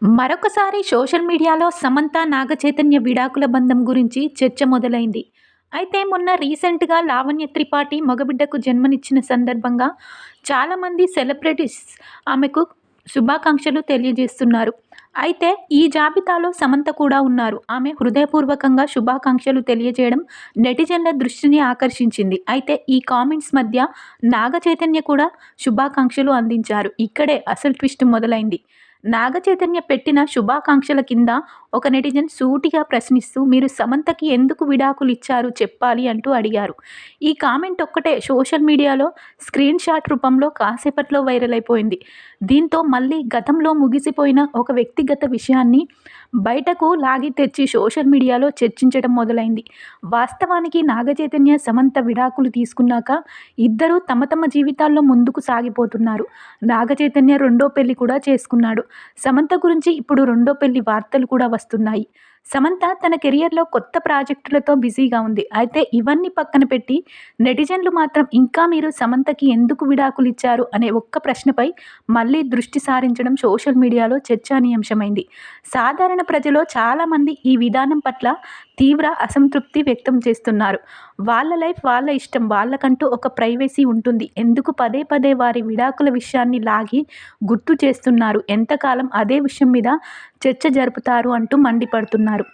మరొకసారి సోషల్ మీడియాలో సమంత నాగచైతన్య విడాకుల బంధం గురించి చర్చ మొదలైంది. అయితే మొన్న రీసెంట్‌గా లావణ్య త్రిపాఠి మగబిడ్డకు జన్మనిచ్చిన సందర్భంగా చాలామంది సెలబ్రిటీస్ ఆమెకు శుభాకాంక్షలు తెలియజేస్తున్నారు. అయితే ఈ జాబితాలో సమంత కూడా ఉన్నారు. ఆమె హృదయపూర్వకంగా శుభాకాంక్షలు తెలియజేయడం నెటిజన్ల దృష్టిని ఆకర్షించింది. అయితే ఈ కామెంట్స్ మధ్య నాగచైతన్య కూడా శుభాకాంక్షలు అందించారు. ఇక్కడే అసలు ట్విస్ట్ మొదలైంది. నాగచైతన్య పెట్టిన శుభాకాంక్షల కింద ఒక నెటిజన్ సూటిగా ప్రశ్నిస్తూ మీరు సమంతకి ఎందుకు విడాకులిచ్చారు చెప్పాలి అంటూ అడిగారు. ఈ కామెంట్ ఒక్కటే సోషల్ మీడియాలో స్క్రీన్ షాట్ రూపంలో కాసేపట్లో వైరల్ అయిపోయింది. దీంతో మళ్ళీ గతంలో ముగిసిపోయిన ఒక వ్యక్తిగత విషయాన్ని బయటకు లాగి తెచ్చి సోషల్ మీడియాలో చర్చించడం మొదలైంది. వాస్తవానికి నాగచైతన్య సమంత విడాకులు తీసుకున్నాక ఇద్దరూ తమ తమ జీవితాల్లో ముందుకు సాగిపోతున్నారు. నాగచైతన్య రెండో పెళ్లి కూడా చేసుకున్నాడు. సమంత గురించి ఇప్పుడు రెండో పెళ్లి వార్తలు కూడా వస్తున్నాయి. సమంత తన కెరియర్‌లో కొత్త ప్రాజెక్టులతో బిజీగా ఉంది. అయితే ఇవన్నీ పక్కన పెట్టి నెటిజన్లు మాత్రం ఇంకా మీరు సమంతకి ఎందుకు విడాకులిచ్చారు అనే ఒక్క ప్రశ్నపై మళ్ళీ దృష్టి సారించడం సోషల్ మీడియాలో చర్చానీయాంశమైంది. సాధారణ ప్రజలో చాలామంది ఈ విధానం పట్ల తీవ్ర అసంతృప్తి వ్యక్తం చేస్తున్నారు. వాళ్ళ లైఫ్ వాళ్ళ ఇష్టం. వాళ్ళకంటూ ఒక ప్రైవసీ ఉంటుంది. ఎందుకు పదే పదే వారి విడాకుల విషయాన్ని లాగి గుర్తు చేస్తున్నారు. ఎంతకాలం అదే విషయం మీద చర్చ జరుపుతారు అంటూ మండిపడుతున్నారు.